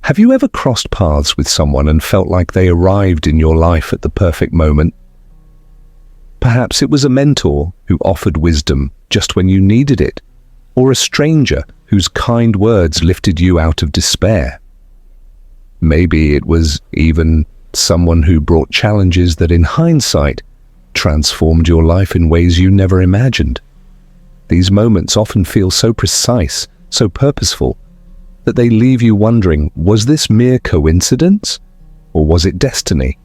Have you ever crossed paths with someone and felt like they arrived in your life at the perfect moment? Perhaps it was a mentor who offered wisdom just when you needed it, or a stranger whose kind words lifted you out of despair. Maybe it was even someone who brought challenges that in hindsight transformed your life in ways you never imagined. These moments often feel so precise, so purposeful, that they leave you wondering, was this mere coincidence, or was it destiny?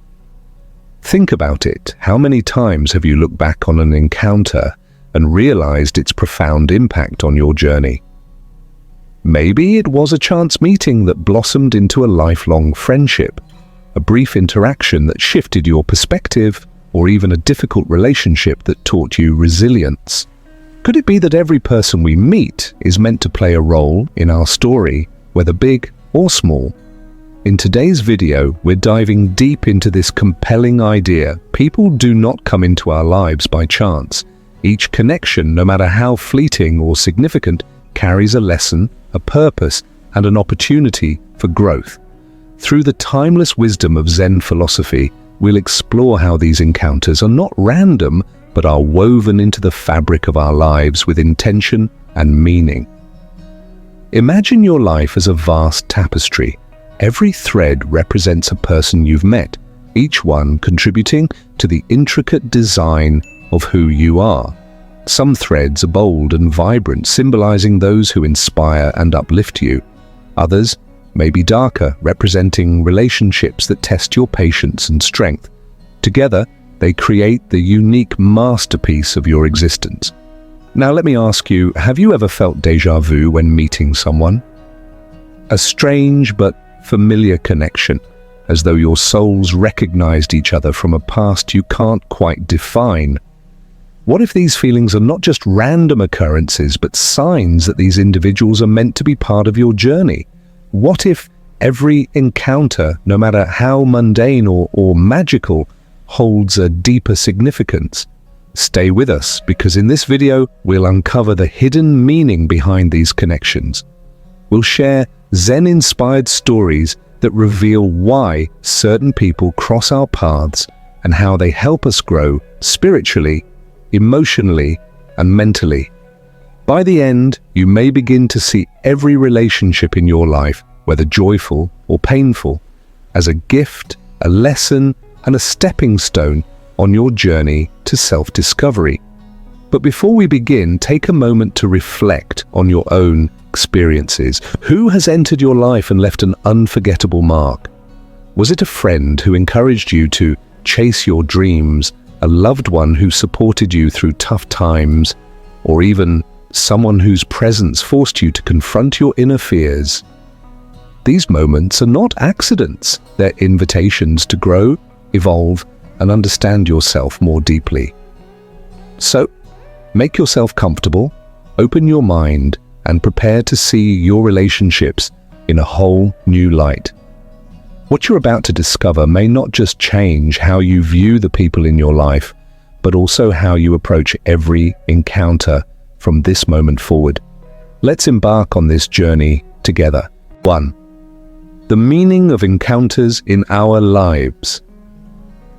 Think about it. How many times have you looked back on an encounter and realized its profound impact on your journey? Maybe it was a chance meeting that blossomed into a lifelong friendship, a brief interaction that shifted your perspective, or even a difficult relationship that taught you resilience. Could it be that every person we meet is meant to play a role in our story, whether big or small? In today's video, we're diving deep into this compelling idea. People do not come into our lives by chance. Each connection, no matter how fleeting or significant, carries a lesson, a purpose, and an opportunity for growth. Through the timeless wisdom of Zen philosophy, we'll explore how these encounters are not random, but are woven into the fabric of our lives with intention and meaning. Imagine your life as a vast tapestry. Every thread represents a person you've met, each one contributing to the intricate design of who you are. Some threads are bold and vibrant, symbolizing those who inspire and uplift you. Others may be darker, representing relationships that test your patience and strength. Together, they create the unique masterpiece of your existence. Now let me ask you, have you ever felt déjà vu when meeting someone? A strange but familiar connection, as though your souls recognized each other from a past you can't quite define. What if these feelings are not just random occurrences, but signs that these individuals are meant to be part of your journey? What if every encounter, no matter how mundane or magical, holds a deeper significance? Stay with us, because in this video, we'll uncover the hidden meaning behind these connections. We'll share Zen-inspired stories that reveal why certain people cross our paths and how they help us grow spiritually, emotionally, and mentally. By the end, you may begin to see every relationship in your life, whether joyful or painful, as a gift, a lesson, and a stepping stone on your journey to self-discovery. But before we begin, take a moment to reflect on your own experiences. Who has entered your life and left an unforgettable mark? Was it a friend who encouraged you to chase your dreams, a loved one who supported you through tough times, or even someone whose presence forced you to confront your inner fears? These moments are not accidents. They're invitations to grow, evolve, and understand yourself more deeply. So, make yourself comfortable, open your mind, and prepare to see your relationships in a whole new light. What you're about to discover may not just change how you view the people in your life, but also how you approach every encounter from this moment forward. Let's embark on this journey together. 1. The meaning of encounters in our lives.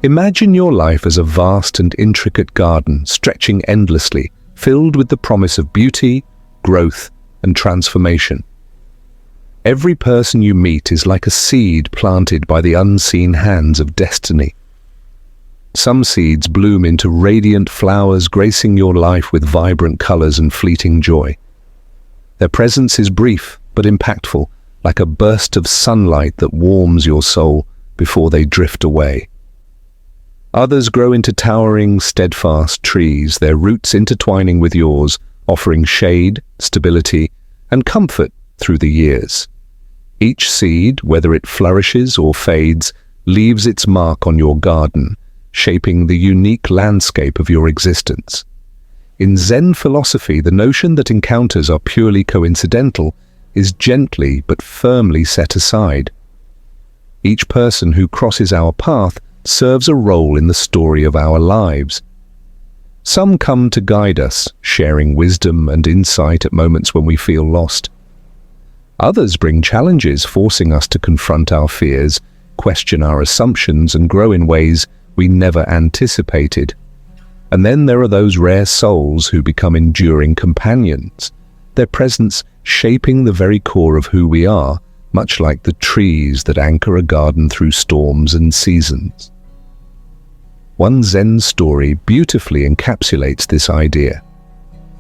Imagine your life as a vast and intricate garden stretching endlessly, filled with the promise of beauty, growth, and transformation. Every person you meet is like a seed planted by the unseen hands of destiny. Some seeds bloom into radiant flowers, gracing your life with vibrant colors and fleeting joy. Their presence is brief but impactful, like a burst of sunlight that warms your soul before they drift away. Others grow into towering, steadfast trees, their roots intertwining with yours, offering shade, stability, and comfort through the years. Each seed, whether it flourishes or fades, leaves its mark on your garden, shaping the unique landscape of your existence. In Zen philosophy, the notion that encounters are purely coincidental is gently but firmly set aside. Each person who crosses our path serves a role in the story of our lives. Some come to guide us, sharing wisdom and insight at moments when we feel lost. Others bring challenges, forcing us to confront our fears, question our assumptions, and grow in ways we never anticipated. And then there are those rare souls who become enduring companions, their presence shaping the very core of who we are, much like the trees that anchor a garden through storms and seasons. One Zen story beautifully encapsulates this idea.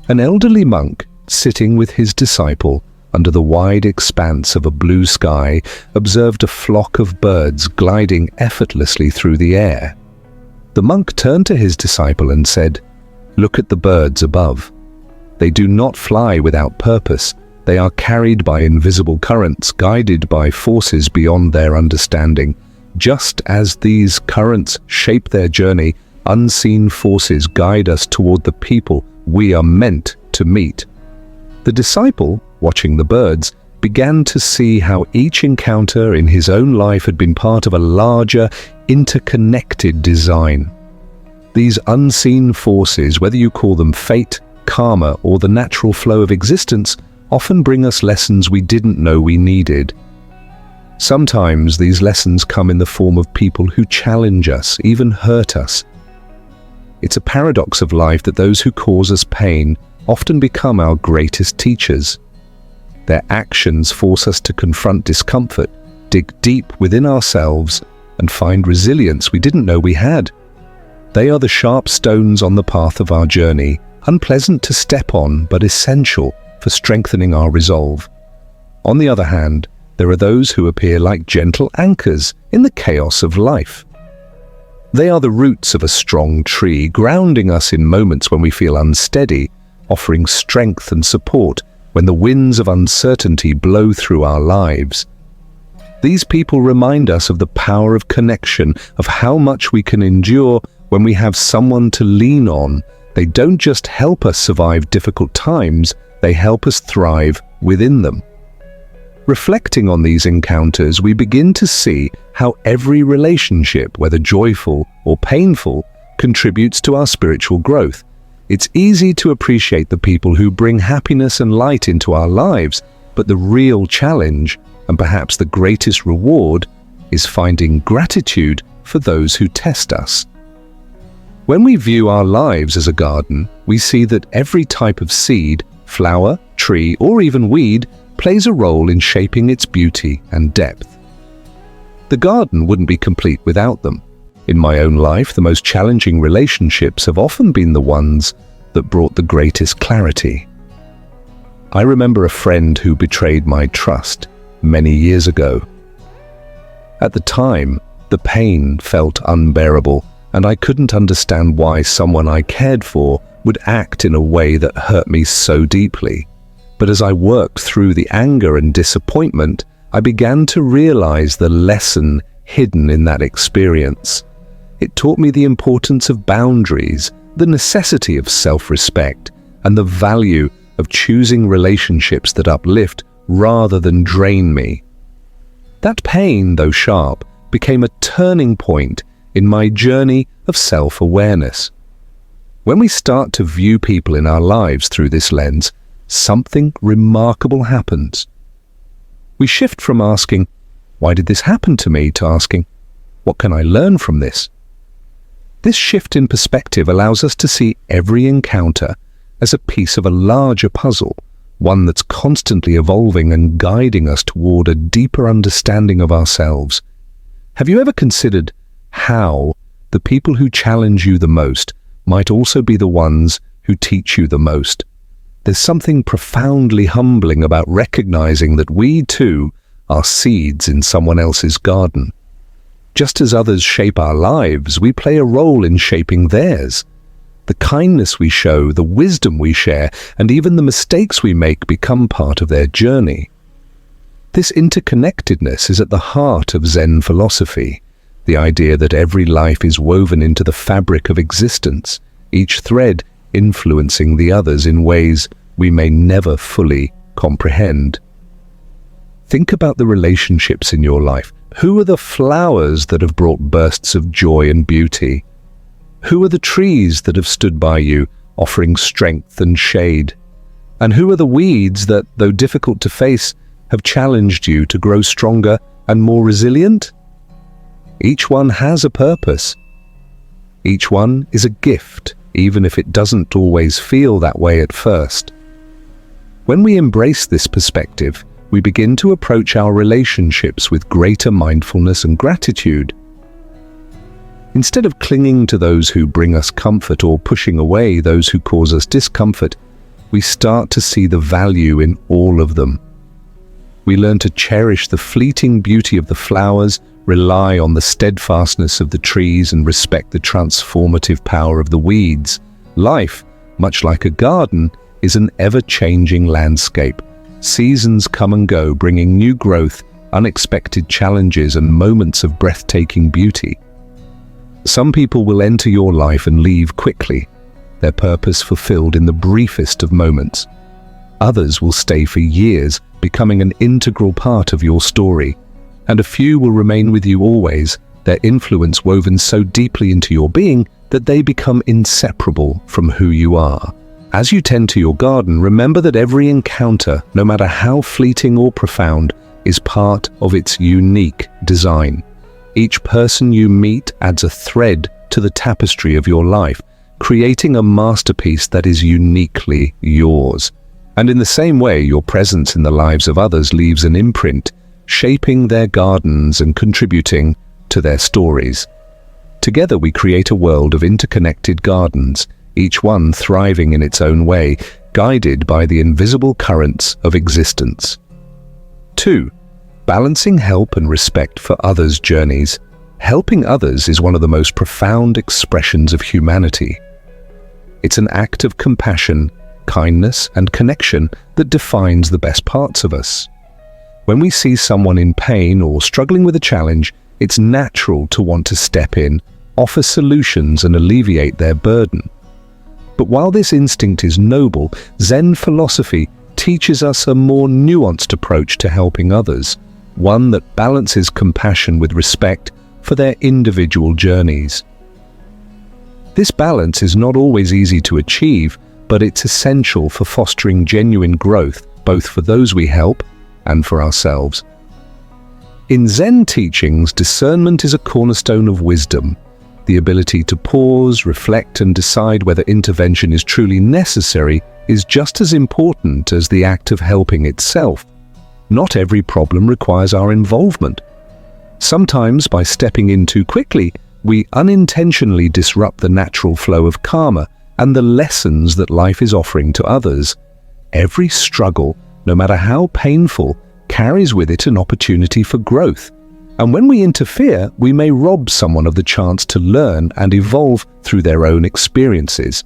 An elderly monk, sitting with his disciple under the wide expanse of a blue sky, observed a flock of birds gliding effortlessly through the air. The monk turned to his disciple and said, "Look at the birds above. They do not fly without purpose. They are carried by invisible currents, guided by forces beyond their understanding. Just as these currents shape their journey, unseen forces guide us toward the people we are meant to meet." The disciple, watching the birds, began to see how each encounter in his own life had been part of a larger, interconnected design. These unseen forces, whether you call them fate, karma, or the natural flow of existence, often bring us lessons we didn't know we needed. Sometimes these lessons come in the form of people who challenge us, even hurt us. It's a paradox of life that those who cause us pain often become our greatest teachers. Their actions force us to confront discomfort, dig deep within ourselves, and find resilience we didn't know we had. They are the sharp stones on the path of our journey, unpleasant to step on but essential for strengthening our resolve. On the other hand, there are those who appear like gentle anchors in the chaos of life. They are the roots of a strong tree, grounding us in moments when we feel unsteady, offering strength and support when the winds of uncertainty blow through our lives. These people remind us of the power of connection, of how much we can endure when we have someone to lean on. They don't just help us survive difficult times, they help us thrive within them. Reflecting on these encounters, we begin to see how every relationship, whether joyful or painful, contributes to our spiritual growth. It's easy to appreciate the people who bring happiness and light into our lives, but the real challenge, and perhaps the greatest reward, is finding gratitude for those who test us. When we view our lives as a garden, we see that every type of seed, flower, tree, or even weed plays a role in shaping its beauty and depth. The garden wouldn't be complete without them. In my own life, the most challenging relationships have often been the ones that brought the greatest clarity. I remember a friend who betrayed my trust many years ago. At the time, the pain felt unbearable, and I couldn't understand why someone I cared for would act in a way that hurt me so deeply. But as I worked through the anger and disappointment, I began to realize the lesson hidden in that experience. It taught me the importance of boundaries, the necessity of self-respect, and the value of choosing relationships that uplift rather than drain me. That pain, though sharp, became a turning point in my journey of self-awareness. When we start to view people in our lives through this lens, something remarkable happens. We shift from asking, "Why did this happen to me?" to asking, "What can I learn from this?" This shift in perspective allows us to see every encounter as a piece of a larger puzzle, one that's constantly evolving and guiding us toward a deeper understanding of ourselves. Have you ever considered how the people who challenge you the most might also be the ones who teach you the most? There's something profoundly humbling about recognizing that we, too, are seeds in someone else's garden. Just as others shape our lives, we play a role in shaping theirs. The kindness we show, the wisdom we share, and even the mistakes we make become part of their journey. This interconnectedness is at the heart of Zen philosophy, the idea that every life is woven into the fabric of existence, each thread influencing the others in ways we may never fully comprehend. Think about the relationships in your life. Who are the flowers that have brought bursts of joy and beauty? Who are the trees that have stood by you, offering strength and shade? And who are the weeds that, though difficult to face, have challenged you to grow stronger and more resilient? Each one has a purpose. Each one is a gift, even if it doesn't always feel that way at first. When we embrace this perspective, we begin to approach our relationships with greater mindfulness and gratitude. Instead of clinging to those who bring us comfort or pushing away those who cause us discomfort, we start to see the value in all of them. We learn to cherish the fleeting beauty of the flowers, rely on the steadfastness of the trees, and respect the transformative power of the weeds. Life, much like a garden, is an ever-changing landscape. Seasons come and go, bringing new growth, unexpected challenges, and moments of breathtaking beauty. Some people will enter your life and leave quickly, their purpose fulfilled in the briefest of moments. Others will stay for years, becoming an integral part of your story. And a few will remain with you always, their influence woven so deeply into your being that they become inseparable from who you are. As you tend to your garden, remember that every encounter, no matter how fleeting or profound, is part of its unique design. Each person you meet adds a thread to the tapestry of your life, creating a masterpiece that is uniquely yours. And in the same way, your presence in the lives of others leaves an imprint, shaping their gardens and contributing to their stories. Together we create a world of interconnected gardens, each one thriving in its own way, guided by the invisible currents of existence. 2. Balancing help and respect for others' journeys. Helping others is one of the most profound expressions of humanity. It's an act of compassion, kindness, and connection that defines the best parts of us. When we see someone in pain or struggling with a challenge, it's natural to want to step in, offer solutions, and alleviate their burden. But while this instinct is noble, Zen philosophy teaches us a more nuanced approach to helping others, one that balances compassion with respect for their individual journeys. This balance is not always easy to achieve, but it's essential for fostering genuine growth, both for those we help and for ourselves. In Zen teachings, discernment is a cornerstone of wisdom. The ability to pause, reflect, and decide whether intervention is truly necessary is just as important as the act of helping itself. Not every problem requires our involvement. Sometimes, by stepping in too quickly, we unintentionally disrupt the natural flow of karma and the lessons that life is offering to others. Every struggle, no matter how painful, carries with it an opportunity for growth. And when we interfere, we may rob someone of the chance to learn and evolve through their own experiences.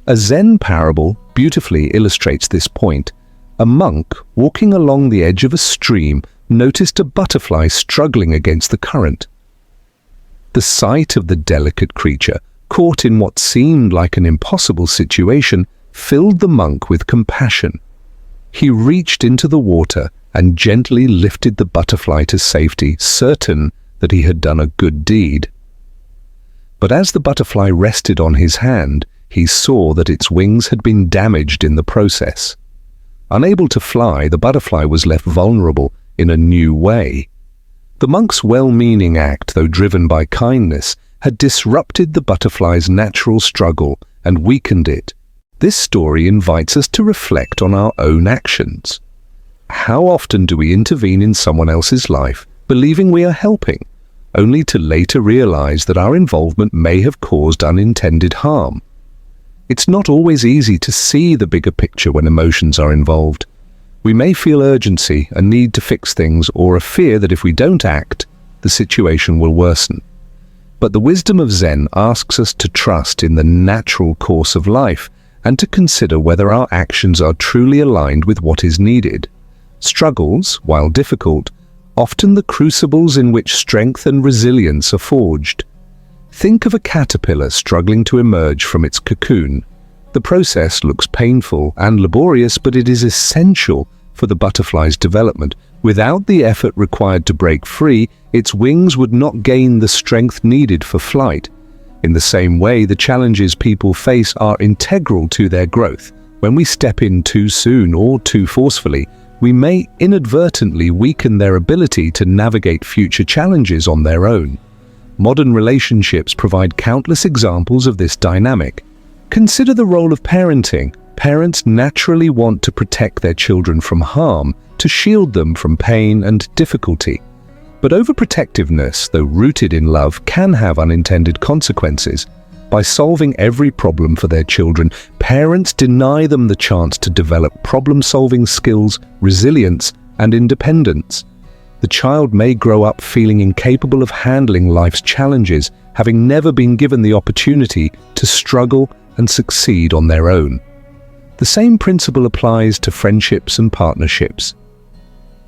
A Zen parable beautifully illustrates this point. A monk, walking along the edge of a stream, noticed a butterfly struggling against the current. The sight of the delicate creature, caught in what seemed like an impossible situation, filled the monk with compassion. He reached into the water and gently lifted the butterfly to safety, certain that he had done a good deed. But as the butterfly rested on his hand, he saw that its wings had been damaged in the process. Unable to fly, the butterfly was left vulnerable in a new way. The monk's well-meaning act, though driven by kindness, had disrupted the butterfly's natural struggle and weakened it. This story invites us to reflect on our own actions. How often do we intervene in someone else's life, believing we are helping, only to later realize that our involvement may have caused unintended harm? It's not always easy to see the bigger picture when emotions are involved. We may feel urgency, a need to fix things, or a fear that if we don't act, the situation will worsen. But the wisdom of Zen asks us to trust in the natural course of life and to consider whether our actions are truly aligned with what is needed. Struggles, while difficult, often the crucibles in which strength and resilience are forged. Think of a caterpillar struggling to emerge from its cocoon. The process looks painful and laborious, but it is essential for the butterfly's development. Without the effort required to break free, its wings would not gain the strength needed for flight. In the same way, the challenges people face are integral to their growth. When we step in too soon or too forcefully, we may inadvertently weaken their ability to navigate future challenges on their own. Modern relationships provide countless examples of this dynamic. Consider the role of parenting. Parents naturally want to protect their children from harm, to shield them from pain and difficulty. But overprotectiveness, though rooted in love, can have unintended consequences. By solving every problem for their children, parents deny them the chance to develop problem-solving skills, resilience, and independence. The child may grow up feeling incapable of handling life's challenges, having never been given the opportunity to struggle and succeed on their own. The same principle applies to friendships and partnerships.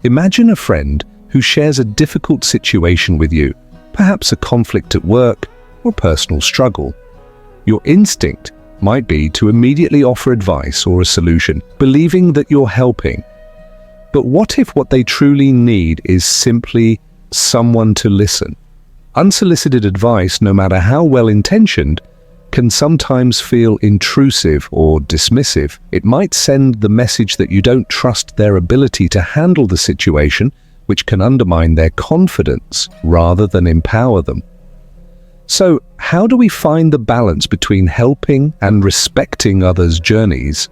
Imagine a friend who shares a difficult situation with you, perhaps a conflict at work or personal struggle. Your instinct might be to immediately offer advice or a solution, believing that you're helping. But what if what they truly need is simply someone to listen? Unsolicited advice, no matter how well-intentioned, can sometimes feel intrusive or dismissive. It might send the message that you don't trust their ability to handle the situation, which can undermine their confidence rather than empower them. So, how do we find the balance between helping and respecting others' journeys?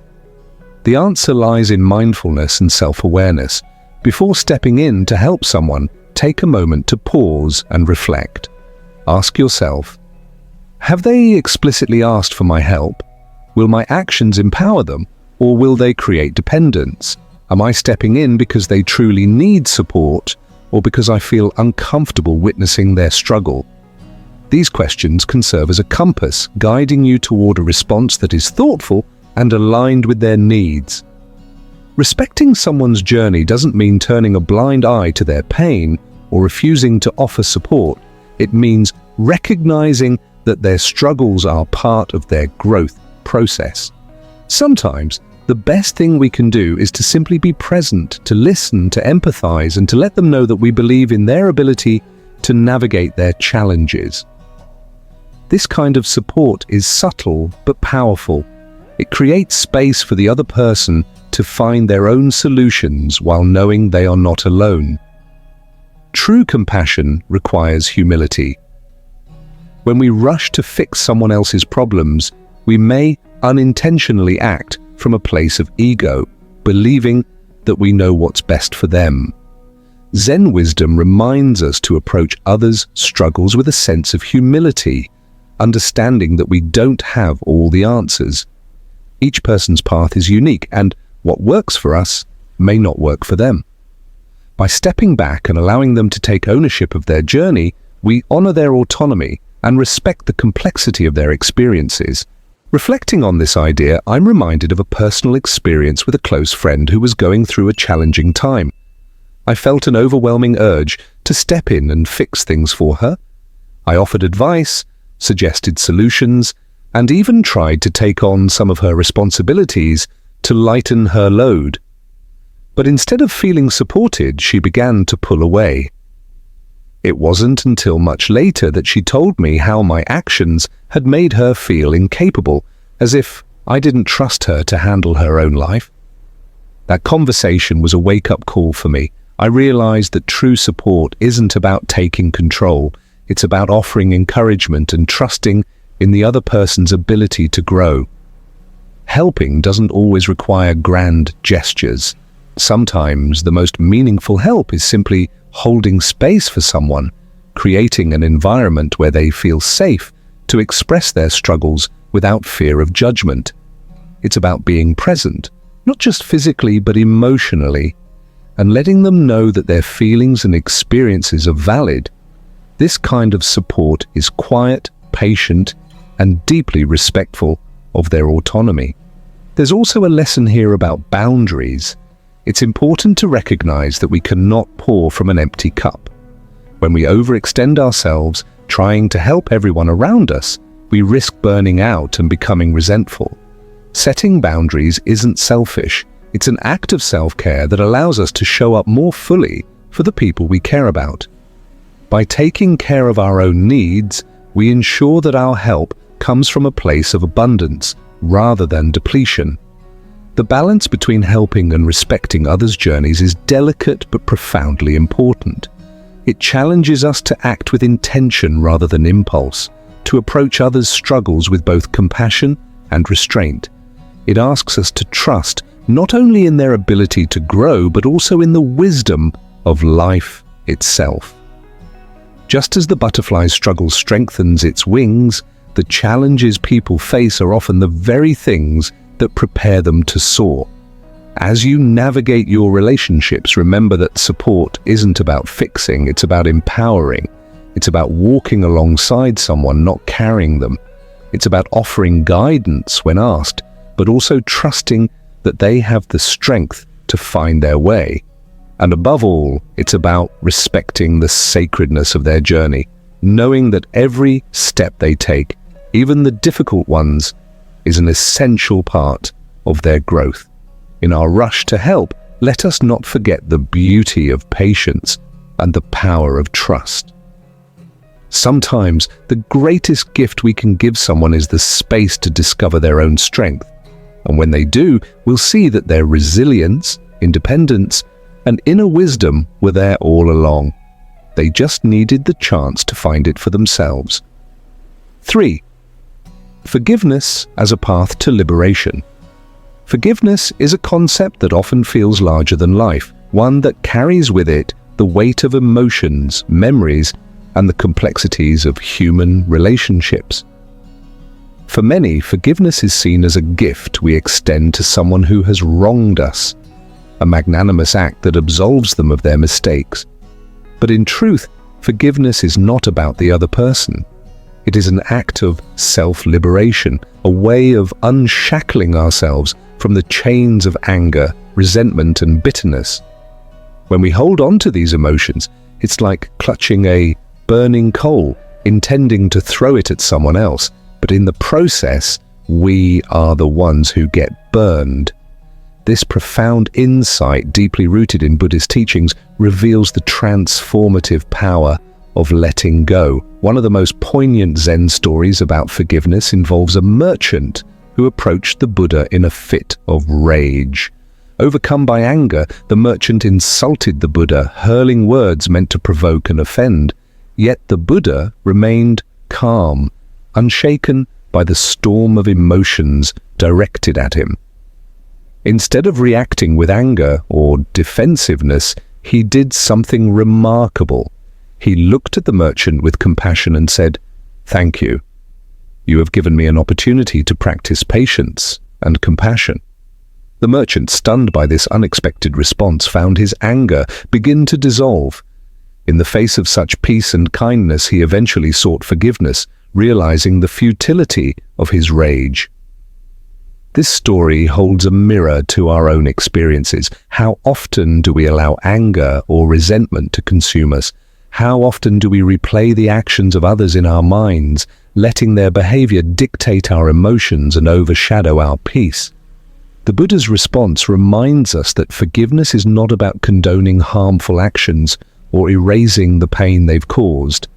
The answer lies in mindfulness and self-awareness. Before stepping in to help someone, take a moment to pause and reflect. Ask yourself, have they explicitly asked for my help? Will my actions empower them, or will they create dependence? Am I stepping in because they truly need support, or because I feel uncomfortable witnessing their struggle? These questions can serve as a compass, guiding you toward a response that is thoughtful and aligned with their needs. Respecting someone's journey doesn't mean turning a blind eye to their pain or refusing to offer support. It means recognizing that their struggles are part of their growth process. Sometimes, the best thing we can do is to simply be present, to listen, to empathize, and to let them know that we believe in their ability to navigate their challenges. This kind of support is subtle but powerful. It creates space for the other person to find their own solutions while knowing they are not alone. True compassion requires humility. When we rush to fix someone else's problems, we may unintentionally act from a place of ego, believing that we know what's best for them. Zen wisdom reminds us to approach others' struggles with a sense of humility, understanding that we don't have all the answers. Each person's path is unique, and what works for us may not work for them. By stepping back and allowing them to take ownership of their journey, we honor their autonomy and respect the complexity of their experiences. Reflecting on this idea, I'm reminded of a personal experience with a close friend who was going through a challenging time. I felt an overwhelming urge to step in and fix things for her. I offered advice, suggested solutions, and even tried to take on some of her responsibilities to lighten her load. But instead of feeling supported, she began to pull away. It wasn't until much later that she told me how my actions had made her feel incapable, as if I didn't trust her to handle her own life. That conversation was a wake-up call for me. I realized that true support isn't about taking control. It's about offering encouragement and trusting in the other person's ability to grow. Helping doesn't always require grand gestures. Sometimes the most meaningful help is simply holding space for someone, creating an environment where they feel safe to express their struggles without fear of judgment. It's about being present, not just physically but emotionally, and letting them know that their feelings and experiences are valid. This kind of support is quiet, patient, and deeply respectful of their autonomy. There's also a lesson here about boundaries. It's important to recognize that we cannot pour from an empty cup. When we overextend ourselves, trying to help everyone around us, we risk burning out and becoming resentful. Setting boundaries isn't selfish. It's an act of self-care that allows us to show up more fully for the people we care about. By taking care of our own needs, we ensure that our help comes from a place of abundance rather than depletion. The balance between helping and respecting others' journeys is delicate but profoundly important. It challenges us to act with intention rather than impulse, to approach others' struggles with both compassion and restraint. It asks us to trust not only in their ability to grow, but also in the wisdom of life itself. Just as the butterfly's struggle strengthens its wings, the challenges people face are often the very things that prepare them to soar. As you navigate your relationships, remember that support isn't about fixing, it's about empowering. It's about walking alongside someone, not carrying them. It's about offering guidance when asked, but also trusting that they have the strength to find their way. And above all, it's about respecting the sacredness of their journey, knowing that every step they take, even the difficult ones, is an essential part of their growth. In our rush to help, let us not forget the beauty of patience and the power of trust. Sometimes the greatest gift we can give someone is the space to discover their own strength. And when they do, we'll see that their resilience, independence, and inner wisdom were there all along. They just needed the chance to find it for themselves. 3. Forgiveness as a path to liberation. Forgiveness is a concept that often feels larger than life, one that carries with it the weight of emotions, memories, and the complexities of human relationships. For many, forgiveness is seen as a gift we extend to someone who has wronged us, a magnanimous act that absolves them of their mistakes. But in truth, forgiveness is not about the other person. It is an act of self-liberation, a way of unshackling ourselves from the chains of anger, resentment, and bitterness. When we hold on to these emotions, it's like clutching a burning coal, intending to throw it at someone else, but in the process, we are the ones who get burned. This profound insight, deeply rooted in Buddhist teachings, reveals the transformative power of letting go. One of the most poignant Zen stories about forgiveness involves a merchant who approached the Buddha in a fit of rage. Overcome by anger, the merchant insulted the Buddha, hurling words meant to provoke and offend. Yet the Buddha remained calm, unshaken by the storm of emotions directed at him. Instead of reacting with anger or defensiveness, he did something remarkable. He looked at the merchant with compassion and said, "Thank you. You have given me an opportunity to practice patience and compassion." The merchant, stunned by this unexpected response, found his anger begin to dissolve. In the face of such peace and kindness, he eventually sought forgiveness, realizing the futility of his rage. This story holds a mirror to our own experiences. How often do we allow anger or resentment to consume us? How often do we replay the actions of others in our minds, letting their behavior dictate our emotions and overshadow our peace? The Buddha's response reminds us that forgiveness is not about condoning harmful actions or erasing the pain they've caused.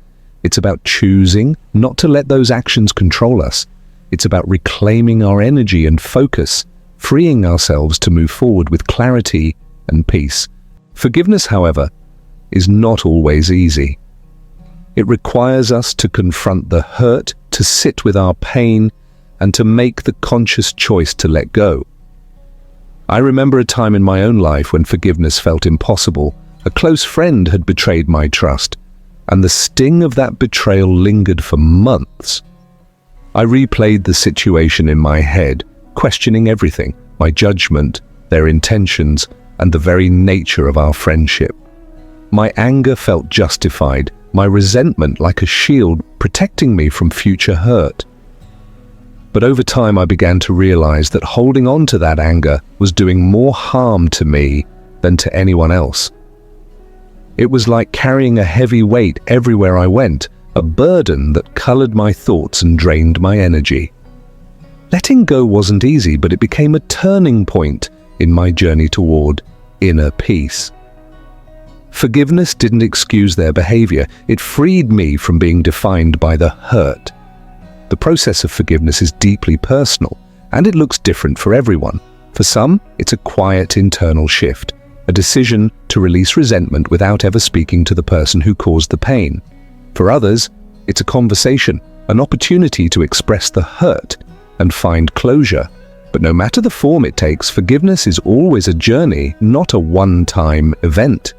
It's about choosing not to let those actions control us. It's about reclaiming our energy and focus, freeing ourselves to move forward with clarity and peace. Forgiveness, however, is not always easy. It requires us to confront the hurt, to sit with our pain, and to make the conscious choice to let go. I remember a time in my own life when forgiveness felt impossible. A close friend had betrayed my trust, and the sting of that betrayal lingered for months. I replayed the situation in my head, questioning everything, my judgment, their intentions, and the very nature of our friendship. My anger felt justified, my resentment like a shield protecting me from future hurt. But over time I began to realize that holding on to that anger was doing more harm to me than to anyone else. It was like carrying a heavy weight everywhere I went, a burden that colored my thoughts and drained my energy. Letting go wasn't easy, but it became a turning point in my journey toward inner peace. Forgiveness didn't excuse their behavior. It freed me from being defined by the hurt. The process of forgiveness is deeply personal, and it looks different for everyone. For some, it's a quiet internal shift, a decision to release resentment without ever speaking to the person who caused the pain. For others, it's a conversation, an opportunity to express the hurt and find closure. But no matter the form it takes, forgiveness is always a journey, not a one-time event.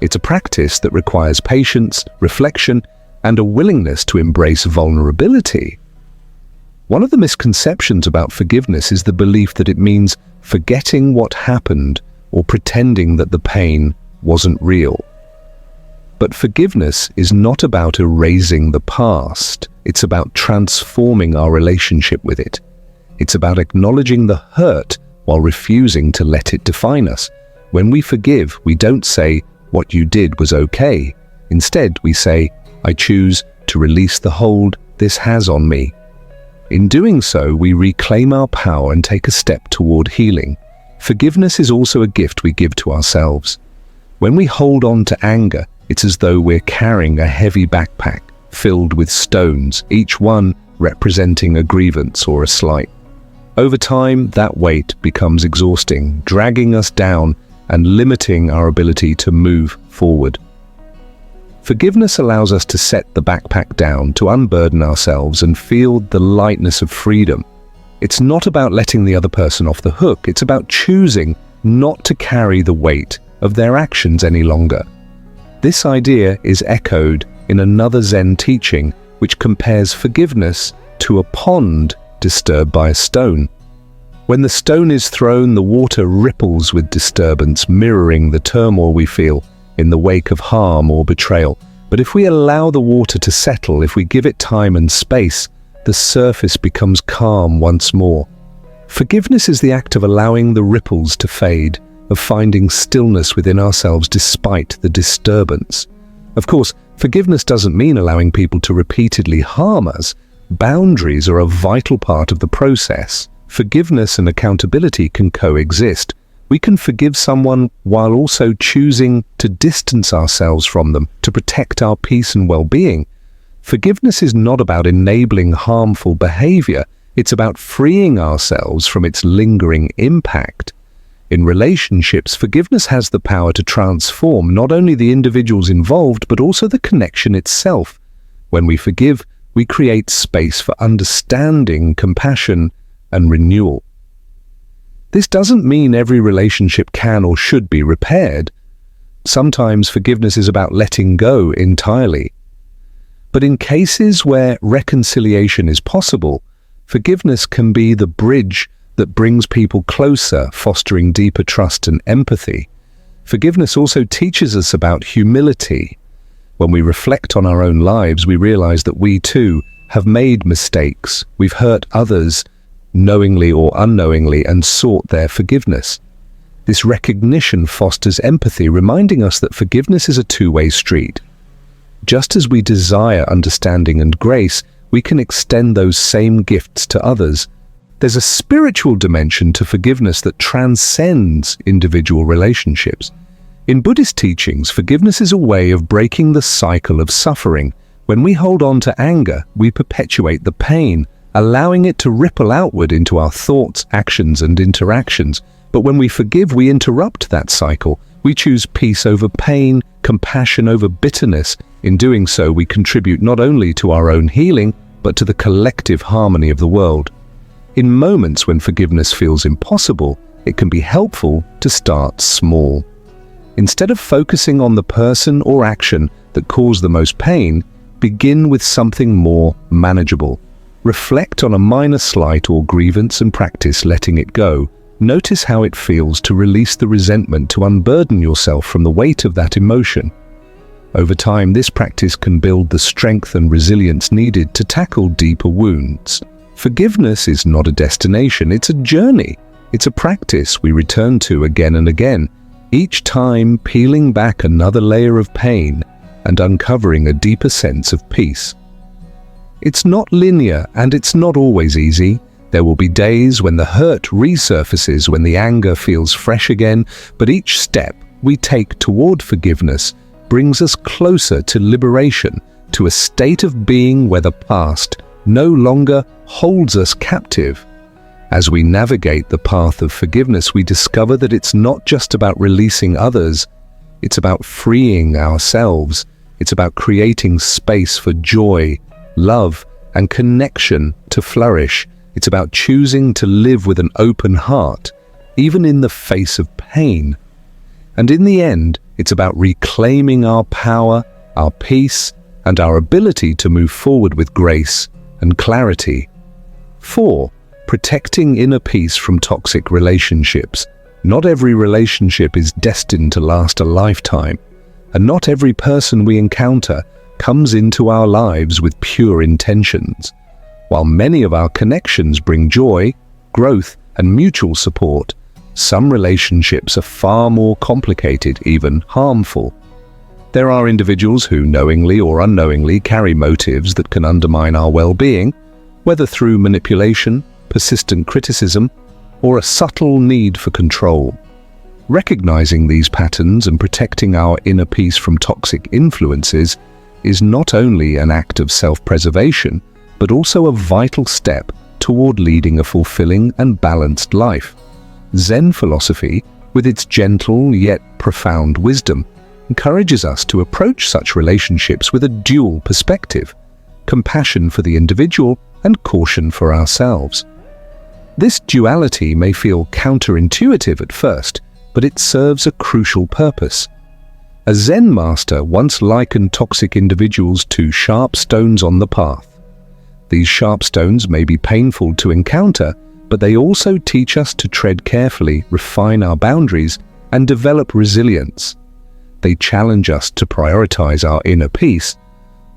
It's a practice that requires patience, reflection, and a willingness to embrace vulnerability. One of the misconceptions about forgiveness is the belief that it means forgetting what happened or pretending that the pain wasn't real. But forgiveness is not about erasing the past. It's about transforming our relationship with it. It's about acknowledging the hurt while refusing to let it define us. When we forgive, we don't say, "What you did was okay." Instead, we say, "I choose to release the hold this has on me." In doing so, we reclaim our power and take a step toward healing. Forgiveness is also a gift we give to ourselves. When we hold on to anger, it's as though we're carrying a heavy backpack filled with stones, each one representing a grievance or a slight. Over time, that weight becomes exhausting, dragging us down and limiting our ability to move forward. Forgiveness allows us to set the backpack down, to unburden ourselves and feel the lightness of freedom. It's not about letting the other person off the hook. It's about choosing not to carry the weight of their actions any longer. This idea is echoed in another Zen teaching, which compares forgiveness to a pond disturbed by a stone. When the stone is thrown, the water ripples with disturbance, mirroring the turmoil we feel in the wake of harm or betrayal. But if we allow the water to settle, if we give it time and space, the surface becomes calm once more. Forgiveness is the act of allowing the ripples to fade, of finding stillness within ourselves despite the disturbance. Of course, forgiveness doesn't mean allowing people to repeatedly harm us. Boundaries are a vital part of the process. Forgiveness and accountability can coexist. We can forgive someone while also choosing to distance ourselves from them to protect our peace and well-being. Forgiveness is not about enabling harmful behavior. It's about freeing ourselves from its lingering impact. In relationships, forgiveness has the power to transform not only the individuals involved, but also the connection itself. When we forgive, we create space for understanding, compassion, and renewal. This doesn't mean every relationship can or should be repaired. Sometimes forgiveness is about letting go entirely. But in cases where reconciliation is possible, forgiveness can be the bridge that brings people closer, fostering deeper trust and empathy. Forgiveness also teaches us about humility. When we reflect on our own lives, we realize that we too have made mistakes. We've hurt others knowingly or unknowingly and sought their forgiveness. This recognition fosters empathy, reminding us that forgiveness is a two-way street. Just as we desire understanding and grace, we can extend those same gifts to others. There's a spiritual dimension to forgiveness that transcends individual relationships. In Buddhist teachings, forgiveness is a way of breaking the cycle of suffering. When we hold on to anger, we perpetuate the pain, allowing it to ripple outward into our thoughts, actions, and interactions. But when we forgive, we interrupt that cycle. We choose peace over pain, compassion over bitterness. In doing so, we contribute not only to our own healing, but to the collective harmony of the world. In moments when forgiveness feels impossible, it can be helpful to start small. Instead of focusing on the person or action that caused the most pain, begin with something more manageable. Reflect on a minor slight or grievance and practice letting it go. Notice how it feels to release the resentment, to unburden yourself from the weight of that emotion. Over time, this practice can build the strength and resilience needed to tackle deeper wounds. Forgiveness is not a destination, it's a journey. It's a practice we return to again and again, each time peeling back another layer of pain and uncovering a deeper sense of peace. It's not linear and it's not always easy. There will be days when the hurt resurfaces, when the anger feels fresh again, but each step we take toward forgiveness brings us closer to liberation, to a state of being where the past no longer holds us captive. As we navigate the path of forgiveness, we discover that it's not just about releasing others, it's about freeing ourselves. It's about creating space for joy, love, and connection to flourish. It's about choosing to live with an open heart, even in the face of pain. And in the end, it's about reclaiming our power, our peace, and our ability to move forward with grace and clarity. 4. Protecting inner peace from toxic relationships. Not every relationship is destined to last a lifetime, and not every person we encounter comes into our lives with pure intentions. While many of our connections bring joy, growth, and mutual support, some relationships are far more complicated, even harmful. There are individuals who knowingly or unknowingly carry motives that can undermine our well-being, whether through manipulation, persistent criticism, or a subtle need for control. Recognizing these patterns and protecting our inner peace from toxic influences is not only an act of self-preservation, but also a vital step toward leading a fulfilling and balanced life. Zen philosophy, with its gentle yet profound wisdom, encourages us to approach such relationships with a dual perspective: compassion for the individual and caution for ourselves. This duality may feel counterintuitive at first, but it serves a crucial purpose. A Zen master once likened toxic individuals to sharp stones on the path. These sharp stones may be painful to encounter, but they also teach us to tread carefully, refine our boundaries, and develop resilience. They challenge us to prioritize our inner peace,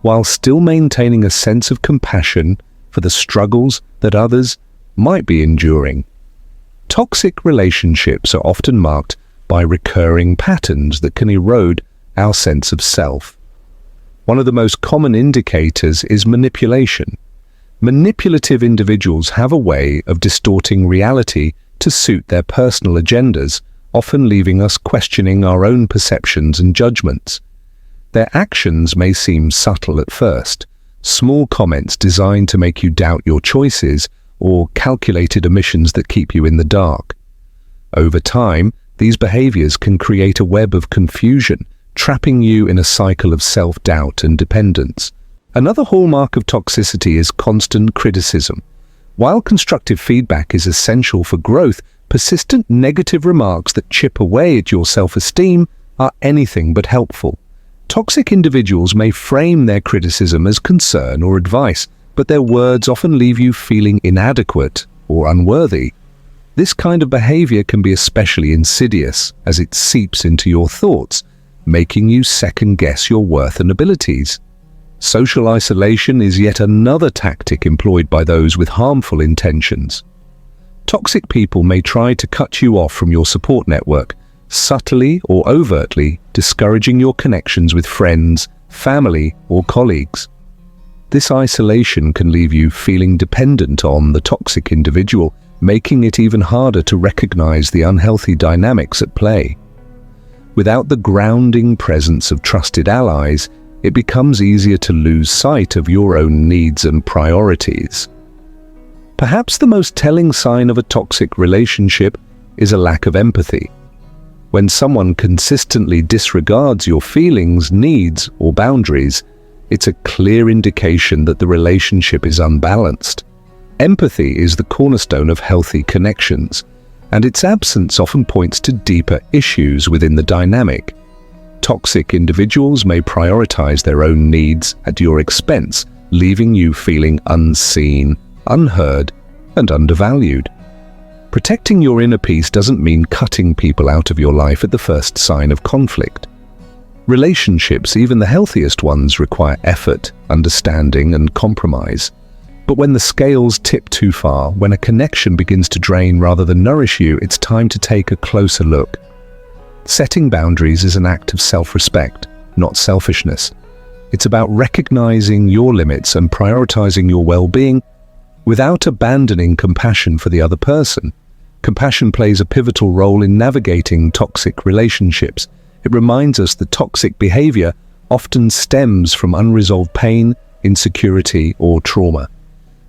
while still maintaining a sense of compassion for the struggles that others might be enduring. Toxic relationships are often marked by recurring patterns that can erode our sense of self. One of the most common indicators is manipulation. Manipulative individuals have a way of distorting reality to suit their personal agendas, often leaving us questioning our own perceptions and judgments. Their actions may seem subtle at first, small comments designed to make you doubt your choices, or calculated omissions that keep you in the dark. Over time, these behaviors can create a web of confusion, trapping you in a cycle of self-doubt and dependence. Another hallmark of toxicity is constant criticism. While constructive feedback is essential for growth, persistent negative remarks that chip away at your self-esteem are anything but helpful. Toxic individuals may frame their criticism as concern or advice, but their words often leave you feeling inadequate or unworthy. This kind of behavior can be especially insidious as it seeps into your thoughts, making you second-guess your worth and abilities. Social isolation is yet another tactic employed by those with harmful intentions. Toxic people may try to cut you off from your support network, subtly or overtly discouraging your connections with friends, family, or colleagues. This isolation can leave you feeling dependent on the toxic individual, making it even harder to recognize the unhealthy dynamics at play. Without the grounding presence of trusted allies, it becomes easier to lose sight of your own needs and priorities. Perhaps the most telling sign of a toxic relationship is a lack of empathy. When someone consistently disregards your feelings, needs, or boundaries, it's a clear indication that the relationship is unbalanced. Empathy is the cornerstone of healthy connections, and its absence often points to deeper issues within the dynamic. Toxic individuals may prioritize their own needs at your expense, leaving you feeling unseen, unheard, and undervalued. Protecting your inner peace doesn't mean cutting people out of your life at the first sign of conflict. Relationships, even the healthiest ones, require effort, understanding, and compromise. But when the scales tip too far, when a connection begins to drain rather than nourish you, it's time to take a closer look. Setting boundaries is an act of self-respect, not selfishness. It's about recognizing your limits and prioritizing your well-being without abandoning compassion for the other person. Compassion plays a pivotal role in navigating toxic relationships. It reminds us that toxic behavior often stems from unresolved pain, insecurity, or trauma.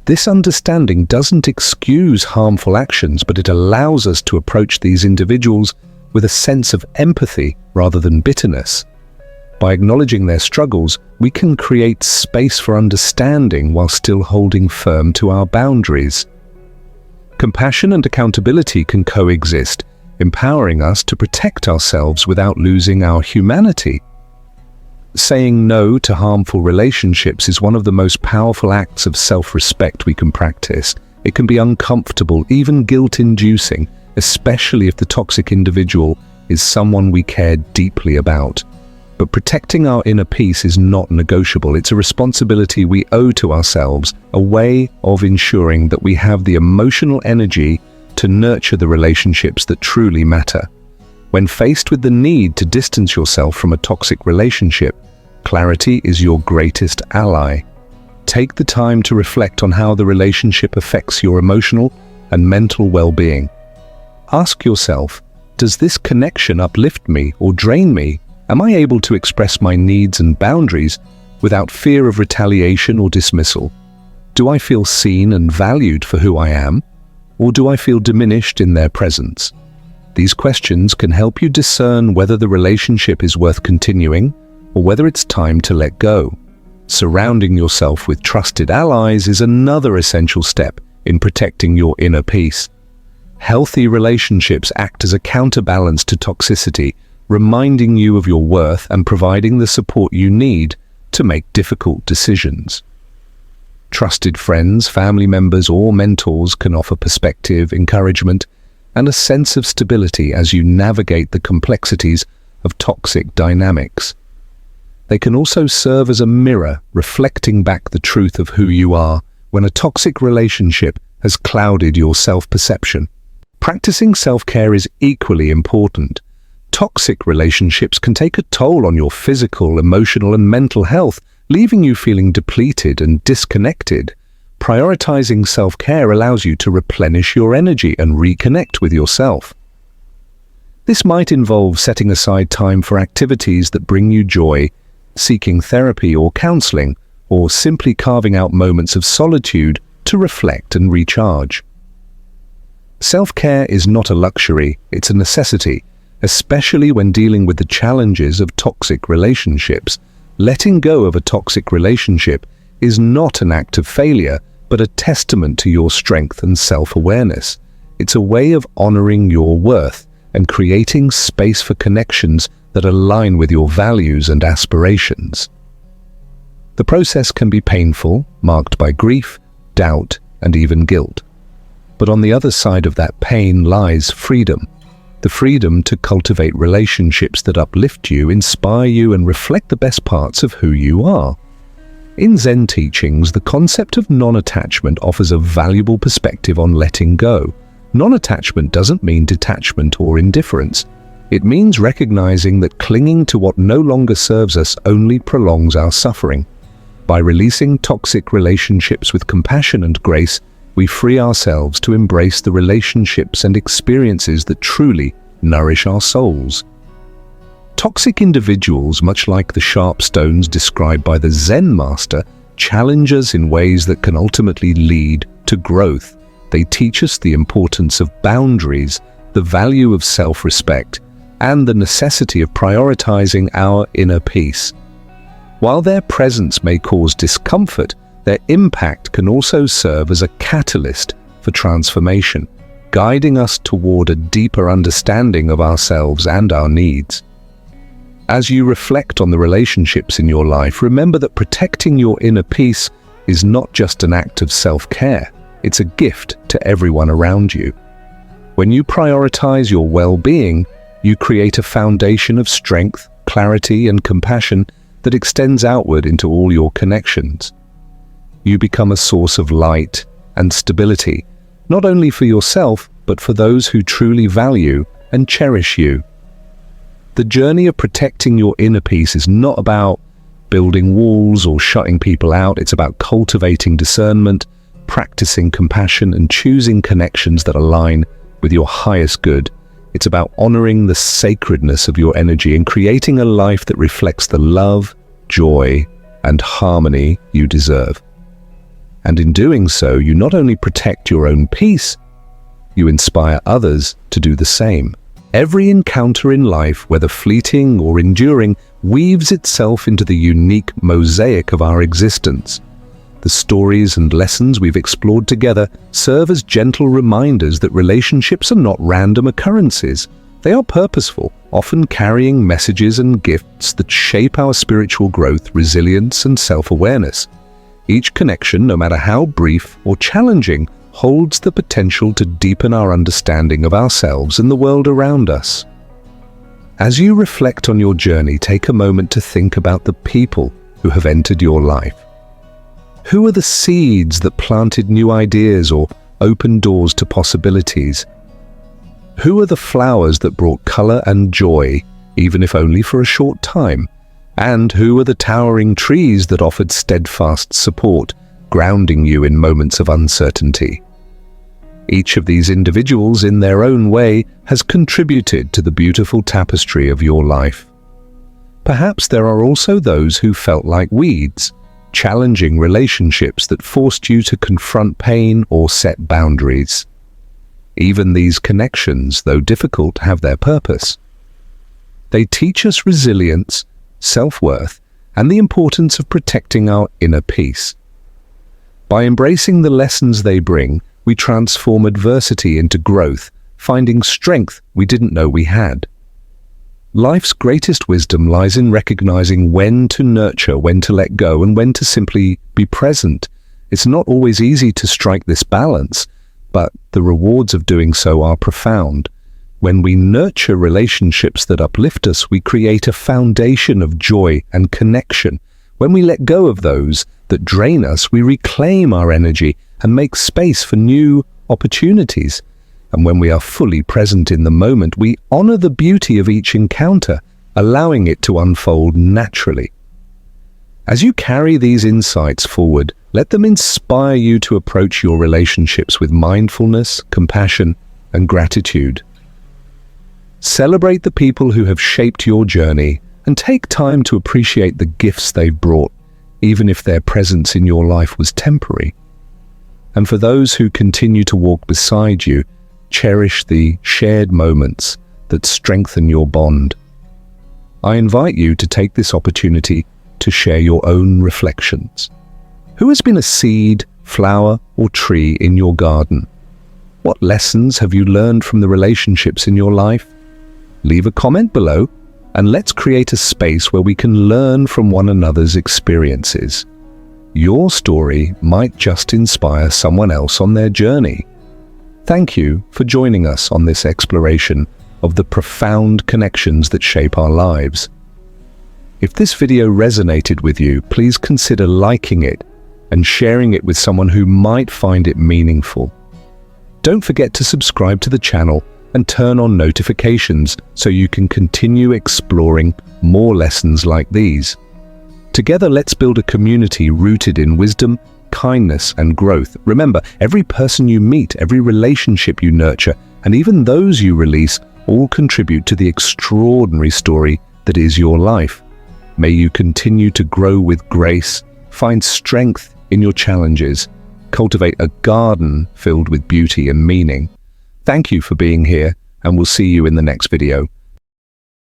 This understanding doesn't excuse harmful actions, but it allows us to approach these individuals with a sense of empathy rather than bitterness. By acknowledging their struggles, we can create space for understanding while still holding firm to our boundaries. Compassion and accountability can coexist, empowering us to protect ourselves without losing our humanity. Saying no to harmful relationships is one of the most powerful acts of self-respect we can practice. It can be uncomfortable, even guilt-inducing, especially if the toxic individual is someone we care deeply about. But protecting our inner peace is not negotiable. It's a responsibility we owe to ourselves, a way of ensuring that we have the emotional energy to nurture the relationships that truly matter. When faced with the need to distance yourself from a toxic relationship, clarity is your greatest ally. Take the time to reflect on how the relationship affects your emotional and mental well-being. Ask yourself, does this connection uplift me or drain me? Am I able to express my needs and boundaries without fear of retaliation or dismissal? Do I feel seen and valued for who I am? Or do I feel diminished in their presence? These questions can help you discern whether the relationship is worth continuing or whether it's time to let go. Surrounding yourself with trusted allies is another essential step in protecting your inner peace. Healthy relationships act as a counterbalance to toxicity, reminding you of your worth and providing the support you need to make difficult decisions. Trusted friends, family members, or mentors can offer perspective, encouragement, and a sense of stability as you navigate the complexities of toxic dynamics. They can also serve as a mirror, reflecting back the truth of who you are when a toxic relationship has clouded your self-perception. Practicing self-care is equally important. Toxic relationships can take a toll on your physical, emotional, and mental health, leaving you feeling depleted and disconnected. Prioritizing self-care allows you to replenish your energy and reconnect with yourself. This might involve setting aside time for activities that bring you joy, seeking therapy or counseling, or simply carving out moments of solitude to reflect and recharge. Self-care is not a luxury, it's a necessity, especially when dealing with the challenges of toxic relationships. Letting go of a toxic relationship is not an act of failure, but a testament to your strength and self-awareness. It's a way of honoring your worth and creating space for connections that align with your values and aspirations. The process can be painful, marked by grief, doubt, and even guilt. But on the other side of that pain lies freedom. The freedom to cultivate relationships that uplift you, inspire you, and reflect the best parts of who you are. In Zen teachings, the concept of non-attachment offers a valuable perspective on letting go. Non-attachment doesn't mean detachment or indifference. It means recognizing that clinging to what no longer serves us only prolongs our suffering. By releasing toxic relationships with compassion and grace, we free ourselves to embrace the relationships and experiences that truly nourish our souls. Toxic individuals, much like the sharp stones described by the Zen master, challenge us in ways that can ultimately lead to growth. They teach us the importance of boundaries, the value of self-respect, and the necessity of prioritizing our inner peace. While their presence may cause discomfort, their impact can also serve as a catalyst for transformation, guiding us toward a deeper understanding of ourselves and our needs. As you reflect on the relationships in your life, remember that protecting your inner peace is not just an act of self-care, it's a gift to everyone around you. When you prioritize your well-being, you create a foundation of strength, clarity, and compassion that extends outward into all your connections. You become a source of light and stability, not only for yourself, but for those who truly value and cherish you. The journey of protecting your inner peace is not about building walls or shutting people out. It's about cultivating discernment, practicing compassion, and choosing connections that align with your highest good. It's about honoring the sacredness of your energy and creating a life that reflects the love, joy, and harmony you deserve. And in doing so, you not only protect your own peace, you inspire others to do the same. Every encounter in life, whether fleeting or enduring, weaves itself into the unique mosaic of our existence. The stories and lessons we've explored together serve as gentle reminders that relationships are not random occurrences. They are purposeful, often carrying messages and gifts that shape our spiritual growth, resilience, and self-awareness. Each connection, no matter how brief or challenging, holds the potential to deepen our understanding of ourselves and the world around us. As you reflect on your journey, take a moment to think about the people who have entered your life. Who are the seeds that planted new ideas or opened doors to possibilities? Who are the flowers that brought color and joy, even if only for a short time? And who are the towering trees that offered steadfast support, grounding you in moments of uncertainty? Each of these individuals, in their own way, has contributed to the beautiful tapestry of your life. Perhaps there are also those who felt like weeds, challenging relationships that forced you to confront pain or set boundaries. Even these connections, though difficult, have their purpose. They teach us resilience, self-worth, and the importance of protecting our inner peace. By embracing the lessons they bring, we transform adversity into growth, finding strength we didn't know we had. Life's greatest wisdom lies in recognizing when to nurture, when to let go, and when to simply be present. It's not always easy to strike this balance, but the rewards of doing so are profound. When we nurture relationships that uplift us, we create a foundation of joy and connection. When we let go of those that drain us, we reclaim our energy and make space for new opportunities. And when we are fully present in the moment, we honor the beauty of each encounter, allowing it to unfold naturally. As you carry these insights forward, let them inspire you to approach your relationships with mindfulness, compassion, and gratitude. Celebrate the people who have shaped your journey and take time to appreciate the gifts they've brought, even if their presence in your life was temporary. And for those who continue to walk beside you, cherish the shared moments that strengthen your bond. I invite you to take this opportunity to share your own reflections. Who has been a seed, flower, or tree in your garden? What lessons have you learned from the relationships in your life? Leave a comment below, and let's create a space where we can learn from one another's experiences. Your story might just inspire someone else on their journey. Thank you for joining us on this exploration of the profound connections that shape our lives. If this video resonated with you, please consider liking it and sharing it with someone who might find it meaningful. Don't forget to subscribe to the channel and turn on notifications so you can continue exploring more lessons like these. Together, let's build a community rooted in wisdom, kindness, and growth. Remember, every person you meet, every relationship you nurture, and even those you release, all contribute to the extraordinary story that is your life. May you continue to grow with grace, find strength in your challenges, cultivate a garden filled with beauty and meaning. Thank you for being here, and we'll see you in the next video.